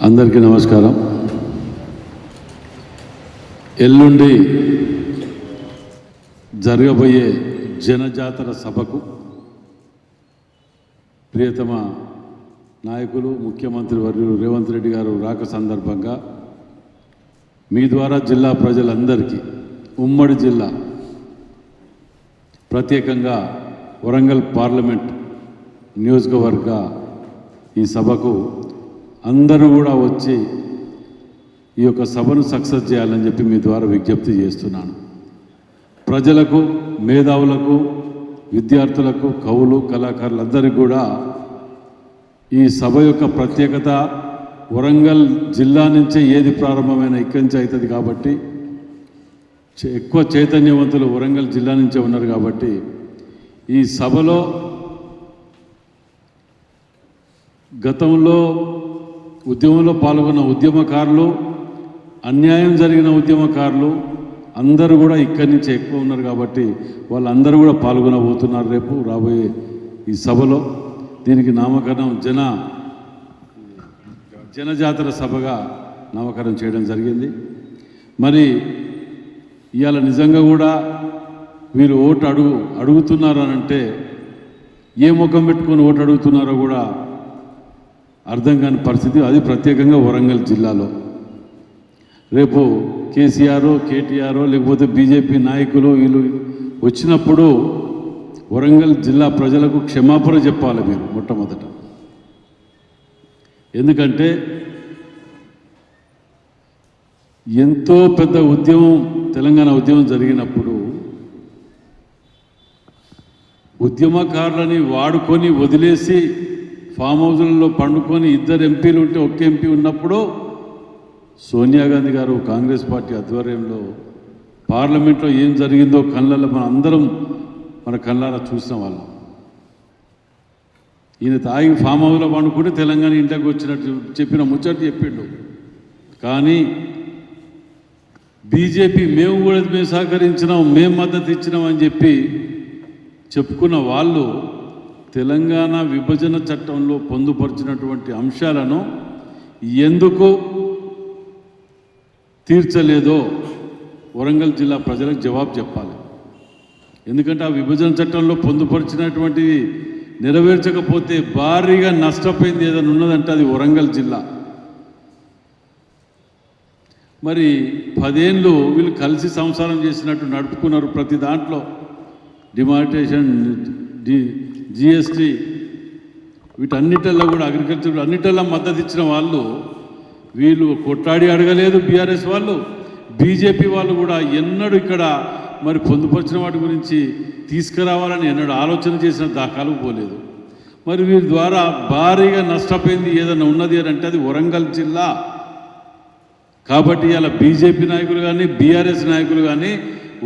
అందరికీ నమస్కారం. ఎల్లుండి జరగబోయే జనజాతర సభకు ప్రియతమ నాయకులు ముఖ్యమంత్రి వర్యులు రేవంత్ రెడ్డి గారు రాక సందర్భంగా మీ ద్వారా జిల్లా ప్రజలందరికీ ఉమ్మడి జిల్లా ప్రత్యేకంగా వరంగల్ పార్లమెంట్ నియోజకవర్గ ఈ సభకు అందరూ కూడా వచ్చి ఈ యొక్క సభను సక్సెస్ చేయాలని చెప్పి మీ ద్వారా విజ్ఞప్తి చేస్తున్నాను. ప్రజలకు, మేధావులకు, విద్యార్థులకు, కవులు, కళాకారులందరికీ కూడా ఈ సభ యొక్క ప్రత్యేకత వరంగల్ జిల్లా నుంచే ఏది ప్రారంభమైన ఇక్కడి నుంచి అవుతుంది కాబట్టి ఎక్కువ చైతన్యవంతులు వరంగల్ జిల్లా నుంచే ఉన్నారు కాబట్టి ఈ సభలో గతంలో ఉద్యమంలో పాల్గొన్న ఉద్యమకారులు, అన్యాయం జరిగిన ఉద్యమకారులు అందరూ కూడా ఇక్కడి నుంచి ఎక్కువ ఉన్నారు కాబట్టి వాళ్ళందరూ కూడా పాల్గొనబోతున్నారు రేపు రాబోయే ఈ సభలో. దీనికి నామకరణం జనజాతర సభగా నామకరణం చేయడం జరిగింది. మరి ఇవాళ నిజంగా కూడా వీరు ఓటు అడుగుతున్నారు అని అంటే ఏ ముఖం పెట్టుకొని ఓటు అడుగుతున్నారో కూడా అర్థం కాని పరిస్థితి. అది ప్రత్యేకంగా వరంగల్ జిల్లాలో రేపు కేసీఆర్, కేటీఆర్ లేకపోతే బీజేపీ నాయకులు వీళ్ళు వచ్చినప్పుడు వరంగల్ జిల్లా ప్రజలకు క్షమాపణ చెప్పాలి మీరు మొట్టమొదట. ఎందుకంటే ఎంతో పెద్ద ఉద్యమం, తెలంగాణ ఉద్యమం జరిగినప్పుడు ఉద్యమకారులని వాడుకొని వదిలేసి ఫామ్ హౌజులలో పండుకొని ఇద్దరు ఎంపీలు ఉంటే ఒక్క ఎంపీ ఉన్నప్పుడు సోనియా గాంధీ గారు కాంగ్రెస్ పార్టీ ఆధ్వర్యంలో పార్లమెంట్లో ఏం జరిగిందో కళ్ళల్లో మన అందరం మన కళ్ళారా చూసిన వాళ్ళం. ఈయన తాగి ఫామ్ హౌస్లో పండుకుంటే తెలంగాణ ఇంటికి వచ్చినట్టు చెప్పిన ముచ్చట చెప్పిండు. కానీ బీజేపీ మేము సహకరించినాం, మేము మద్దతు ఇచ్చినాం అని చెప్పి చెప్పుకున్న వాళ్ళు తెలంగాణ విభజన చట్టంలో పొందుపరిచినటువంటి అంశాలను ఎందుకు తీర్చలేదో వరంగల్ జిల్లా ప్రజలకు జవాబు చెప్పాలి. ఎందుకంటే ఆ విభజన చట్టంలో పొందుపరిచినటువంటిది నెరవేర్చకపోతే భారీగా నష్టపోయింది ఏదైనా ఉన్నదంటే అది వరంగల్ జిల్లా. మరి 10 ఏళ్ళు వీళ్ళు కలిసి సంసారం చేసినట్టు నడుపుకున్నారు. ప్రతి దాంట్లో డిమానిటేషన్, జిఎస్టీ వీటన్నిటిల్లో కూడా అగ్రికల్చర్ అన్నిటిల్లో మద్దతు ఇచ్చిన వాళ్ళు వీళ్ళు కొట్లాడి అడగలేదు. బీఆర్ఎస్ వాళ్ళు, బీజేపీ వాళ్ళు కూడా ఎన్నడూ ఇక్కడ మరి పొందుపరిచిన వాటి గురించి తీసుకురావాలని ఎన్నడూ ఆలోచన చేసిన దాఖలు పోలేదు. మరి వీరి ద్వారా భారీగా నష్టపోయింది ఏదైనా ఉన్నది అని అంటే అది వరంగల్ జిల్లా. కాబట్టి ఇలా బీజేపీ నాయకులు కానీ బీఆర్ఎస్ నాయకులు కానీ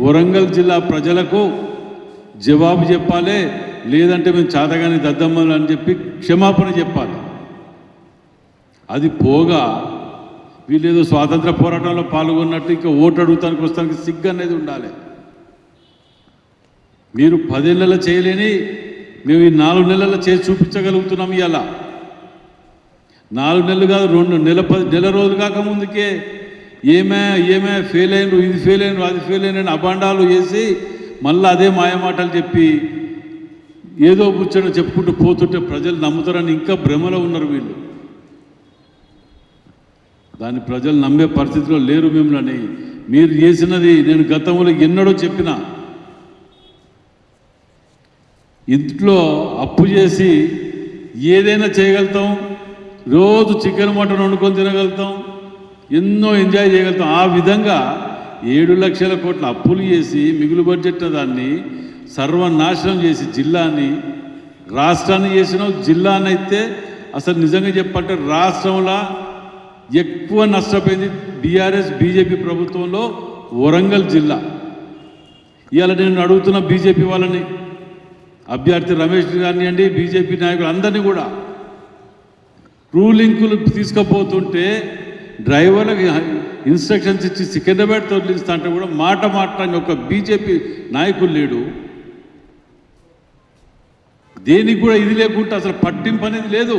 వరంగల్ జిల్లా ప్రజలకు జవాబు చెప్పాలి. లేదంటే మేము చాతగాని దద్దమ్మలు అని చెప్పి క్షమాపణ చెప్పాలి. అది పోగా వీళ్ళు ఏదో స్వాతంత్ర పోరాటంలో పాల్గొన్నట్టు ఇంకా ఓటు అడుగుతానికి వస్తానికి సిగ్గు అనేది ఉండాలి. మీరు 10 ఏళ్ళలో చేయలేని మేము ఈ 4 నెలల్లో చేసి చూపించగలుగుతున్నాం. ఇలా 4 నెలలు కాదు, 2 నెల రోజులు కాకముందుకే ఏమే ఫెయిల్ అయినరు, ఇది ఫెయిల్ అయినరు, అది ఫెయిల్ అయిన అబాండాలు వేసి మళ్ళీ అదే మాయమాటలు చెప్పి ఏదో ముచ్చట చెప్పుకుంటూ పోతుంటే ప్రజలు నమ్ముతారని ఇంకా భ్రమలో ఉన్నారు వీళ్ళు. దాన్ని ప్రజలు నమ్మే పరిస్థితిలో లేరు. మిమ్మల్ని మీరు చేసినది నేను గతంలో ఎన్నడూ చెప్పిన, ఇంట్లో అప్పు చేసి ఏదైనా చేయగలుగుతాం, రోజు చికెన్ మటన్ వండుకొని తినగలుగుతాం, ఎన్నో ఎంజాయ్ చేయగలుగుతాం. ఆ విధంగా 7 లక్షల కోట్ల అప్పులు చేసి మిగులు బడ్జెట్ దాన్ని సర్వనాశనం చేసి జిల్లాని, రాష్ట్రాన్ని చేసినావు. జిల్లాని అయితే అసలు నిజంగా చెప్పంటే రాష్ట్రంలో ఎక్కువ నష్టపోయింది బీఆర్ఎస్ బీజేపీ ప్రభుత్వంలో వరంగల్ జిల్లా. ఇవాళ నేను అడుగుతున్న బీజేపీ వాళ్ళని, అభ్యర్థి రమేష్ గారిని, బీజేపీ నాయకులు అందరినీ కూడా రూలింగ్లు తీసుకుపోతుంటే డ్రైవర్లకు ఇన్స్ట్రక్షన్స్ ఇచ్చి సికింద్రాబాద్ తొలగిస్తా అంటే కూడా మాట మాట్లాడిన ఒక బీజేపీ నాయకులు లేడు. దేనికి కూడా ఇది లేకుండా అసలు పట్టింపు అనేది లేదు.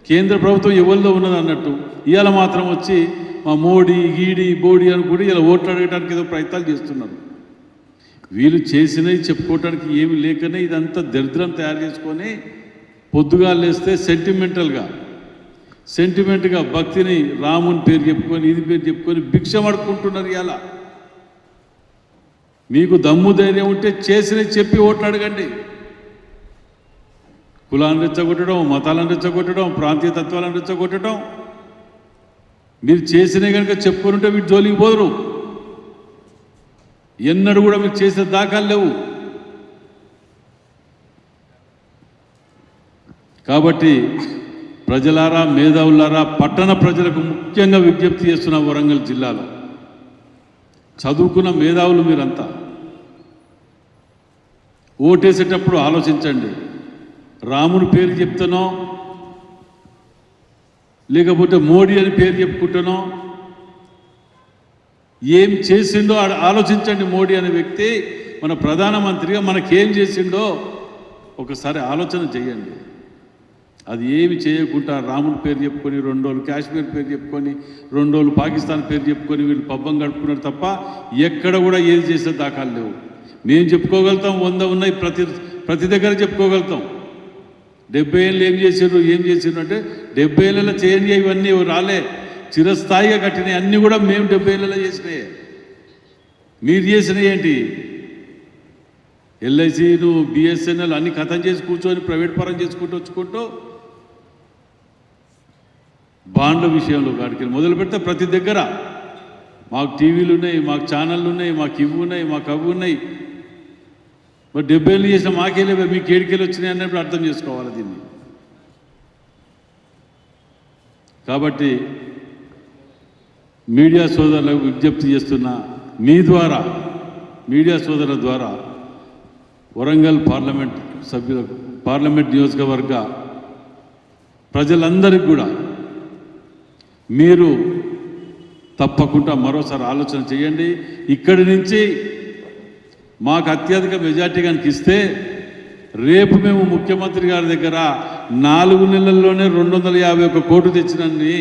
కేంద్ర ప్రభుత్వం ఎవరిలో ఉన్నది అన్నట్టు ఇవాళ మాత్రం వచ్చి మా మోడీ గీడి బోడీ అని కూడా ఇలా ఓట్లు అడగడానికి ఏదో ప్రయత్నాలు చేస్తున్నారు. వీళ్ళు చేసినవి చెప్పుకోవటానికి ఏమి లేకనే ఇదంతా దరిద్రం తయారు చేసుకొని పొద్దుగా లేస్తే సెంటిమెంట్గా భక్తిని రాముని పేరు చెప్పుకొని ఇది పేరు చెప్పుకొని భిక్ష పడుకుంటున్నారు. ఇలా మీకు దమ్ము ధైర్యం ఉంటే చేసినవి చెప్పి ఓట్లు అడగండి. కులాన్ని రెచ్చగొట్టడం, మతాలను రెచ్చగొట్టడం, ప్రాంతీయ తత్వాలను రెచ్చగొట్టడం మీరు చేసినవి కనుక చెప్పుకుంటే వీటి జోలికి పోదురు. ఎన్నడూ కూడా మీరు చేసే దాఖలు లేవు. కాబట్టి ప్రజలారా, మేధావులారా, పట్టణ ప్రజలకు ముఖ్యంగా విజ్ఞప్తి చేస్తున్న వరంగల్ జిల్లాలో చదువుకున్న మేధావులు మీరంతా ఓటేసేటప్పుడు ఆలోచించండి. రాముని పేరు చెప్తానో లేకపోతే మోడీ అని పేరు చెప్పుకుంటానో ఏం చేసిండో ఆలోచించండి. మోడీ అనే వ్యక్తి మన ప్రధానమంత్రిగా మనకేం చేసిండో ఒకసారి ఆలోచన చేయండి. అది ఏమి చేయకుండా రాముని పేరు చెప్పుకొని 2 రోజులు కాశ్మీర్ పేరు చెప్పుకొని 2 రోజులు పాకిస్తాన్ పేరు చెప్పుకొని వీళ్ళు పబ్బం గడుపుకున్నారు తప్ప ఎక్కడ కూడా ఏది చేసే దాఖలు లేవు. మేము చెప్పుకోగలుగుతాం, 100 ఉన్నాయి, ప్రతి దగ్గర చెప్పుకోగలుగుతాం. 70 ఏళ్ళు ఏం చేసిండ్రు అంటే 70 ఏళ్ళలో చేయండి ఇవన్నీ రాలే, చిరస్థాయిగా కట్టినాయి అన్నీ కూడా మేము 70 ఏళ్ళలో చేసినాయి. మీరు చేసినవి ఏంటి? ఎల్ఐసి, బిఎస్ఎన్ఎల్ అన్ని ఖతం చేసి కూర్చొని ప్రైవేట్ పరం చేసుకుంటూ వచ్చుకుంటూ బాండ్ల విషయంలో కాడికి మొదలు పెడితే ప్రతి దగ్గర మాకు టీవీలు ఉన్నాయి, మాకు ఛానళ్ళు ఉన్నాయి, మాకు ఇవి ఉన్నాయి, మాకు అవి ఉన్నాయి. మరి 70 ఏళ్ళు చేసిన మాకేలే మీకు ఏడికెళ్ళి వచ్చినాయి అన్నప్పుడు అర్థం చేసుకోవాలి దీన్ని. కాబట్టి మీడియా సోదరులకు విజ్ఞప్తి చేస్తున్న మీడియా సోదరుల ద్వారా వరంగల్ పార్లమెంట్ నియోజకవర్గ ప్రజలందరికీ కూడా మీరు తప్పకుండా మరోసారి ఆలోచన చేయండి. ఇక్కడి నుంచి మాకు అత్యధిక మెజార్టీ కనుక ఇస్తే రేపు మేము ముఖ్యమంత్రి గారి దగ్గర 4 నెలల్లోనే 251 కోట్లు తెచ్చినని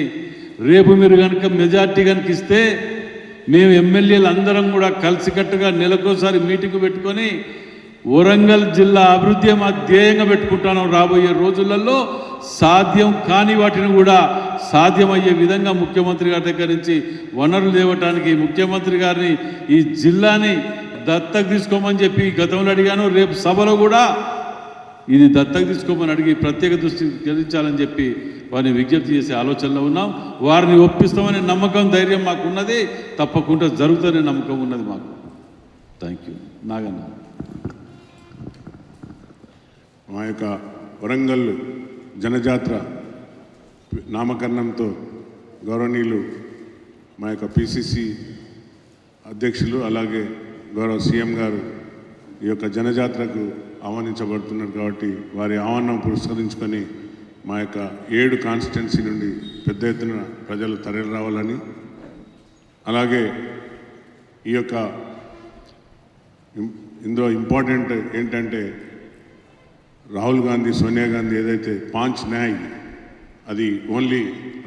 రేపు మీరు కనుక మెజార్టీ కనుక ఇస్తే మేము ఎమ్మెల్యేలు అందరం కూడా కలిసికట్టుగా నెలకోసారి మీటింగ్ పెట్టుకొని వరంగల్ జిల్లా అభివృద్ధి మా ధ్యేయంగా పెట్టుకుంటాను. రాబోయే రోజులలో సాధ్యం కాని వాటిని కూడా సాధ్యమయ్యే విధంగా ముఖ్యమంత్రి గారి దగ్గర నుంచి వనరులు తేవటానికి ముఖ్యమంత్రి గారిని ఈ జిల్లాని దత్తత తీసుకోమని చెప్పి గతంలో అడిగాను. రేపు సభలో కూడా ఇది దత్తత తీసుకోమని అడిగి ప్రత్యేక దృష్టి చెల్లించాలని చెప్పి వారిని విజ్ఞప్తి చేసే ఆలోచనలో ఉన్నాం. వారిని ఒప్పిస్తామనే నమ్మకం, ధైర్యం మాకు ఉన్నది. తప్పకుండా జరుగుతుందనే నమ్మకం ఉన్నది మాకు. Thank you. నాగన్న మా యొక్క వరంగల్ జనజాత్ర నామకరణంతో గౌరవనీయులు మా యొక్క పిసిసి అధ్యక్షులు అలాగే గౌరవ సీఎం గారు ఈ యొక్క జనజాత్రకు ఆహ్వానించబడుతున్నారు. కాబట్టి వారి ఆహ్వానం పురస్కరించుకొని మా యొక్క 7 కాన్స్టిట్యున్సీ నుండి పెద్ద ఎత్తున ప్రజలు తరలి రావాలని, అలాగే ఈ యొక్క ఇందులో ఇంపార్టెంట్ ఏంటంటే రాహుల్ గాంధీ, సోనియా గాంధీ ఏదైతే 5 న్యాయ్ అది ఓన్లీ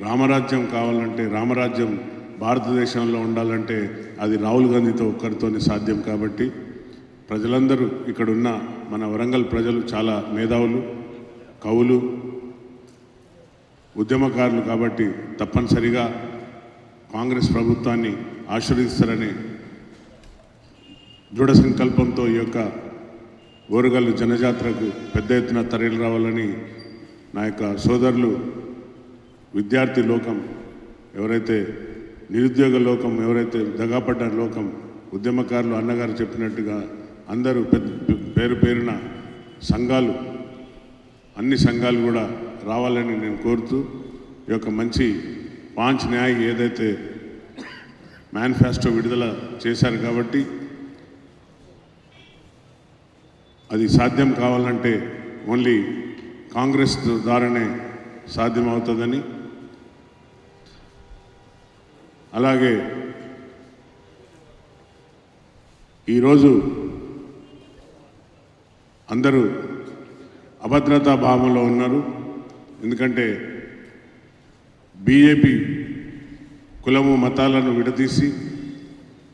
రామరాజ్యం కావాలంటే, రామరాజ్యం భారతదేశంలో ఉండాలంటే అది రాహుల్ గాంధీతో ఒక్కరితోనే సాధ్యం. కాబట్టి ప్రజలందరూ ఇక్కడున్న మన వరంగల్ ప్రజలు చాలా మేధావులు, కవులు, ఉద్యమకారులు. కాబట్టి తప్పనిసరిగా కాంగ్రెస్ ప్రభుత్వాన్ని ఆశీర్వదిస్తారనే దృఢ సంకల్పంతో ఈ యొక్క వరంగల్ జనజాత్రకు పెద్ద ఎత్తున తరలి రావాలని నా యొక్క సోదరులు, విద్యార్థి లోకం ఎవరైతే, నిరుద్యోగ లోకం ఎవరైతే, దగాపడ్డ లోకం, ఉద్యమకారులు అన్నగారు చెప్పినట్టుగా అందరూ పేరు పేరున సంఘాలు, అన్ని సంఘాలు కూడా రావాలని నేను కోరుతూ ఈ యొక్క మంచి 5 న్యాయ్ ఏదైతే మేనిఫెస్టో విడుదల చేశారు కాబట్టి అది సాధ్యం కావాలంటే ఓన్లీ కాంగ్రెస్ ద్వారానే సాధ్యమవుతుందని, అలాగే ఈరోజు అందరూ అభద్రతా భావంలో ఉన్నారు. ఎందుకంటే బీజేపీ కులము మతాలను విడదీసి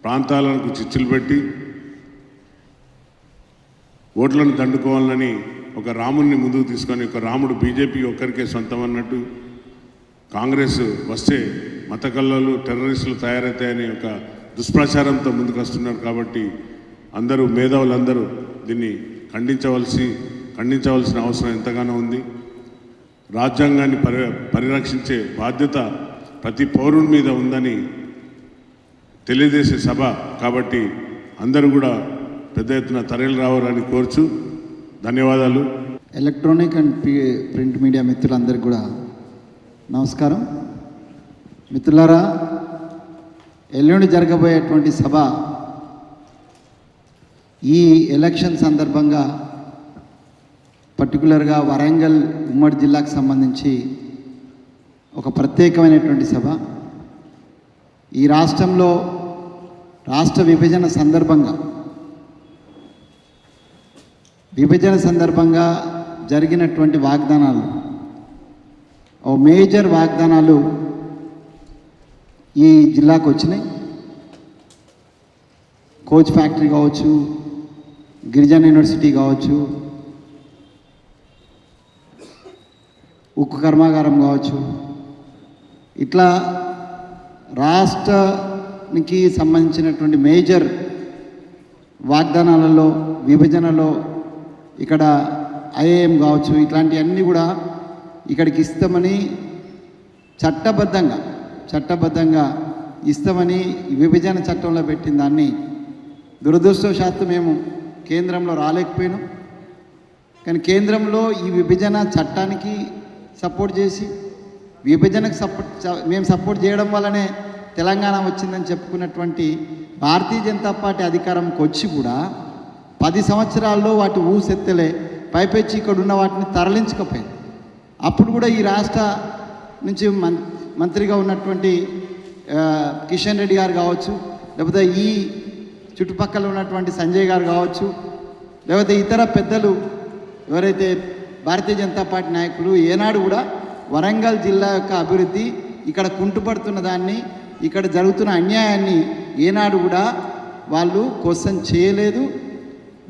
ప్రాంతాలకు చిచ్చులు పెట్టి ఓట్లను దండుకోవాలని ఒక రాముడిని ముందుకు తీసుకొని ఒక రాముడు బీజేపీ ఒక్కరికే సొంతం అన్నట్టు కాంగ్రెస్ వస్తే మత కల్లోలు టెర్రరిస్టులు తయారవుతాయని ఒక దుష్ప్రచారంతో ముందుకు వస్తున్నారు. కాబట్టి అందరూ మేధావులందరూ దీన్ని ఖండించవలసిన అవసరం ఎంతగానో ఉంది. రాజ్యాంగాన్ని పరిరక్షించే బాధ్యత ప్రతి పౌరుని మీద ఉందని తెలియజేసే సభ కాబట్టి అందరూ కూడా పెద్ద ఎత్తున తరలి రావాలని కోరుచు ధన్యవాదాలు. ఎలక్ట్రానిక్ అండ్ ప్రింట్ మీడియా మిత్రులందరికీ కూడా నమస్కారం. మిత్రులారా, ఎల్లుండి జరగబోయేటువంటి సభ ఈ ఎలక్షన్ సందర్భంగా పర్టికులర్గా వరంగల్ ఉమ్మడి జిల్లాకు సంబంధించి ఒక ప్రత్యేకమైనటువంటి సభ. ఈ రాష్ట్రంలో రాష్ట్ర విభజన సందర్భంగా జరిగినటువంటి వాగ్దానాలు, ఓ మేజర్ వాగ్దానాలు ఈ జిల్లాకు వచ్చినాయి. కోచ్ ఫ్యాక్టరీ కావచ్చు, గిరిజన యూనివర్సిటీ కావచ్చు, ఉక్కు కర్మాగారం కావచ్చు, ఇట్లా రాష్ట్రానికి సంబంధించినటువంటి మేజర్ వాగ్దానాలలో విభజనలో ఇక్కడ ఐఏఎం కావచ్చు, ఇట్లాంటివన్నీ కూడా ఇక్కడికి ఇస్తామని చట్టబద్ధంగా ఇస్తామని విభజన చట్టంలో పెట్టిన దాన్ని దురదృష్టవశాత్తు మేము కేంద్రంలో రాలేకపోయినాం. కానీ కేంద్రంలో ఈ విభజన చట్టానికి సపోర్ట్ చేసి విభజనకు మేము సపోర్ట్ చేయడం వల్లనే తెలంగాణ వచ్చిందని చెప్పుకున్నటువంటి భారతీయ జనతా పార్టీ అధికారంకి వచ్చి కూడా 10 సంవత్సరాల్లో వాటి ఊసెత్తలే, పైపెచ్చి ఇక్కడ ఉన్న వాటిని తరలించకపోయింది. అప్పుడు కూడా ఈ రాష్ట్ర నుంచి మంత్రిగా ఉన్నటువంటి కిషన్ రెడ్డి గారు కావచ్చు, లేకపోతే ఈ చుట్టుపక్కల ఉన్నటువంటి సంజయ్ గారు కావచ్చు, లేకపోతే ఇతర పెద్దలు ఎవరైతే భారతీయ జనతా పార్టీ నాయకులు ఏనాడు కూడా వరంగల్ జిల్లా యొక్క అభివృద్ధి, ఇక్కడ కుంటుపడుతున్న దాన్ని, ఇక్కడ జరుగుతున్న అన్యాయాన్ని ఏనాడు కూడా వాళ్ళు క్వశ్చన్ చేయలేదు,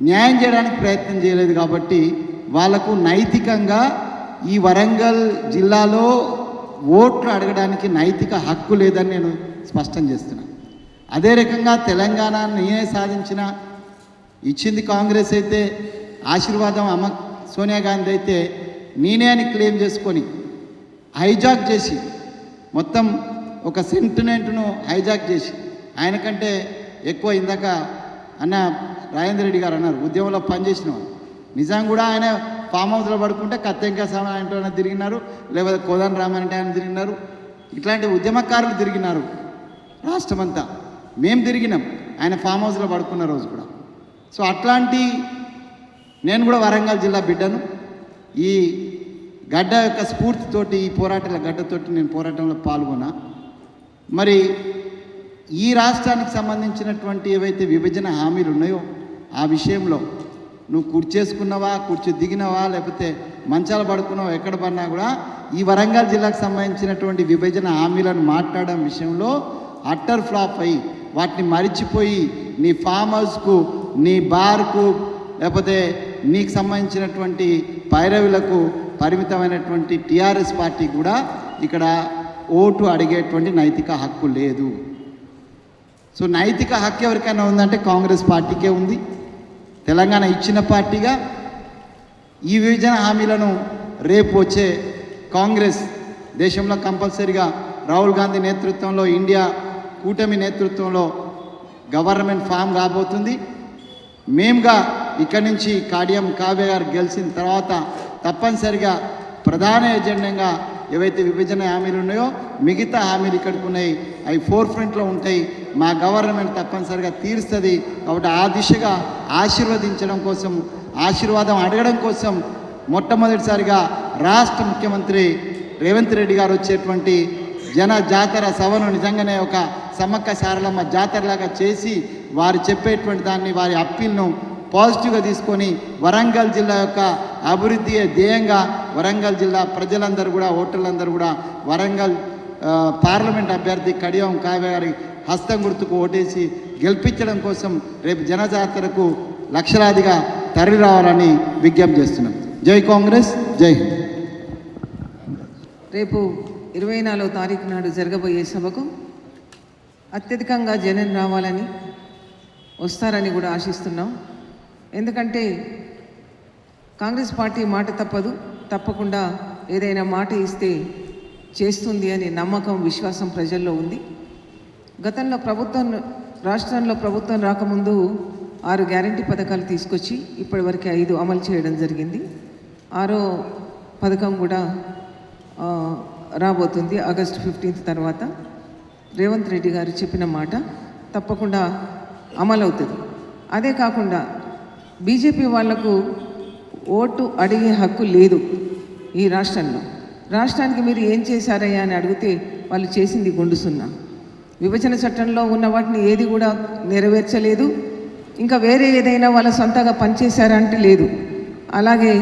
న్యాయం చేయడానికి ప్రయత్నం చేయలేదు. కాబట్టి వాళ్లకు నైతికంగా ఈ వరంగల్ జిల్లాలో ఓట్లు అడగడానికి నైతిక హక్కు లేదని నేను స్పష్టం చేస్తున్నాను. అదే రకంగా తెలంగాణ నేనే సాధించిన ఇచ్చింది కాంగ్రెస్ అయితే, ఆశీర్వాదం సోనియా గాంధీ అయితే నేనే అని క్లెయిమ్ చేసుకొని హైజాక్ చేసి మొత్తం ఒక సెంటిమెంట్ను హైజాక్ చేసి ఆయనకంటే ఎక్కువ ఇందాక అన్న రాజేంద్ర రెడ్డి గారు అన్నారు ఉద్యమంలో పనిచేసిన వాళ్ళు. నిజం కూడా ఆయన ఫామ్ హౌస్లో పడుకుంటే కత్తెంకా సామాన్ అంటే తిరిగినారు, లేకపోతే కోదన్ రామన్ అంటే ఆయన తిరిగినారు. ఇట్లాంటి ఉద్యమకారులు తిరిగినారు రాష్ట్రమంతా. మేము తిరిగినాం ఆయన ఫామ్ హౌస్లో పడుకున్న రోజు కూడా. సో అట్లాంటి నేను కూడా వరంగల్ జిల్లా బిడ్డను. ఈ గడ్డ యొక్క స్ఫూర్తితోటి, ఈ పోరాటాల గడ్డతోటి నేను పోరాటంలో పాల్గొన్నా. మరి ఈ రాష్ట్రానికి సంబంధించినటువంటి ఏవైతే విభజన హామీలు ఉన్నాయో ఆ విషయంలో నువ్వు కుర్చేసుకున్నావా, కుర్చీ దిగినవా, లేకపోతే మంచాలు పడుకున్నావా, ఎక్కడ పడినా కూడా ఈ వరంగల్ జిల్లాకు సంబంధించినటువంటి విభజన హామీలను మాట్లాడడం విషయంలో అట్టర్ ఫ్లాప్ అయ్యి వాటిని మరిచిపోయి నీ ఫామ్ హౌస్కు, నీ బార్కు, లేకపోతే నీకు సంబంధించినటువంటి పైరవులకు పరిమితమైనటువంటి టీఆర్ఎస్ పార్టీ కూడా ఇక్కడ ఓటు అడిగేటువంటి నైతిక హక్కు లేదు. సో నైతిక హక్కు ఎవరికైనా ఉందంటే కాంగ్రెస్ పార్టీకే ఉంది. తెలంగాణ ఇచ్చిన పార్టీగా ఈ విభజన హామీలను రేపు వచ్చే కాంగ్రెస్ దేశంలో కంపల్సరీగా రాహుల్ గాంధీ నేతృత్వంలో ఇండియా కూటమి నేతృత్వంలో గవర్నమెంట్ ఫామ్ రాబోతుంది. మేముగా ఇక్కడి నుంచి కాడియం కావ్య గారు గెలిచిన తర్వాత తప్పనిసరిగా ప్రధాన ఎజెండాగా ఏవైతే విభజన హామీలు ఉన్నాయో మిగతా హామీలు ఇక్కడికి ఉన్నాయి, అవి ఫోర్ ఫ్రంట్లో ఉంటాయి. మా గవర్నమెంట్ తప్పనిసరిగా తీరుస్తుంది. కాబట్టి ఆ దిశగా ఆశీర్వదించడం కోసం, ఆశీర్వాదం అడగడం కోసం మొట్టమొదటిసారిగా రాష్ట్ర ముఖ్యమంత్రి రేవంత్ రెడ్డి గారు వచ్చేటువంటి జన జాతర సభను నిజంగానే ఒక సమ్మక్క సారలమ్మ జాతరలాగా చేసి వారు చెప్పేటువంటి దాన్ని, వారి అప్పీల్ను పాజిటివ్గా తీసుకొని వరంగల్ జిల్లా యొక్క అభివృద్ధి ధ్యేయంగా వరంగల్ జిల్లా ప్రజలందరూ కూడా, ఓటర్లందరూ కూడా వరంగల్ పార్లమెంట్ అభ్యర్థి కడియం కావ్య గారి హస్తం గుర్తుకు ఓటేసి గెలిపించడం కోసం రేపు జనజాతరకు లక్షలాదిగా తరలి రావాలని విజ్ఞప్తి చేస్తున్నాం. జై కాంగ్రెస్, జై హింద్. రేపు 24వ తారీఖు నాడు జరగబోయే సభకు అత్యధికంగా జనం రావాలని, వస్తారని కూడా ఆశిస్తున్నాం. ఎందుకంటే కాంగ్రెస్ పార్టీ మాట తప్పదు, తప్పకుండా ఏదైనా మాట ఇస్తే చేస్తుంది అనే నమ్మకం, విశ్వాసం ప్రజల్లో ఉంది. గతంలో రాష్ట్రంలో ప్రభుత్వం రాకముందు 6 గ్యారంటీ పథకాలు తీసుకొచ్చి ఇప్పటివరకు 5 అమలు చేయడం జరిగింది. 6వ పథకం కూడా రాబోతుంది ఆగస్టు 15 తర్వాత. రేవంత్ రెడ్డి గారు చెప్పిన మాట తప్పకుండా అమలవుతుంది. అదే కాకుండా బీజేపీ వాళ్లకు ఓటు అడిగే హక్కు లేదు ఈ రాష్ట్రంలో. రాష్ట్రానికి మీరు ఏం చేశారయ్యా అని అడిగితే వాళ్ళు చేసింది గుండు సున్నా. విభజన చట్టంలో ఉన్న వాటిని ఏది కూడా నెరవేర్చలేదు. ఇంకా వేరే ఏదైనా వాళ్ళ సొంతగా పనిచేశారంటే లేదు. అలాగే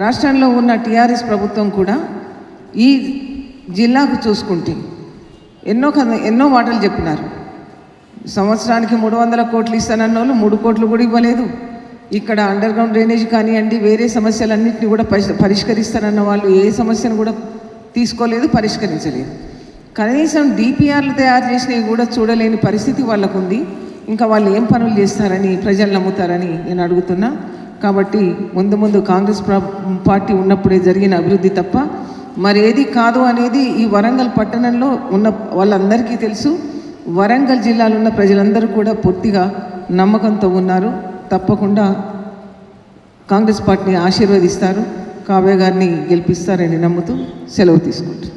రాష్ట్రంలో ఉన్న టీఆర్ఎస్ ప్రభుత్వం కూడా ఈ జిల్లాకు చూసుకుంటే ఎన్నో మాటలు చెప్పినారు. సంవత్సరానికి 300 కోట్లు ఇస్తానన్న వాళ్ళు 3 కోట్లు కూడా ఇవ్వలేదు. ఇక్కడ అండర్ గ్రౌండ్ డ్రైనేజ్ కానివ్వండి, వేరే సమస్యలన్నింటినీ కూడా పరిష్కరిస్తారన్న వాళ్ళు ఏ సమస్యను కూడా తీసుకోలేదు, పరిష్కరించలేదు. కనీసం డిపిఆర్లు తయారు చేసినవి కూడా చూడలేని పరిస్థితి వాళ్ళకు ఉంది. ఇంకా వాళ్ళు ఏం పనులు చేస్తారని ప్రజలు నమ్ముతారని నేను అడుగుతున్నా. కాబట్టి ముందు కాంగ్రెస్ పార్టీ ఉన్నప్పుడే జరిగిన అభివృద్ధి తప్ప మరేది కాదు అనేది ఈ వరంగల్ పట్టణంలో ఉన్న వాళ్ళందరికీ తెలుసు. వరంగల్ జిల్లాలో ఉన్న ప్రజలందరూ కూడా పూర్తిగా నమ్మకంతో ఉన్నారు. తప్పకుండా కాంగ్రెస్ పార్టీని ఆశీర్వదిస్తారు, కావ్య గారిని గెలిపిస్తారని నమ్ముతూ సెలవు తీసుకుంటారు.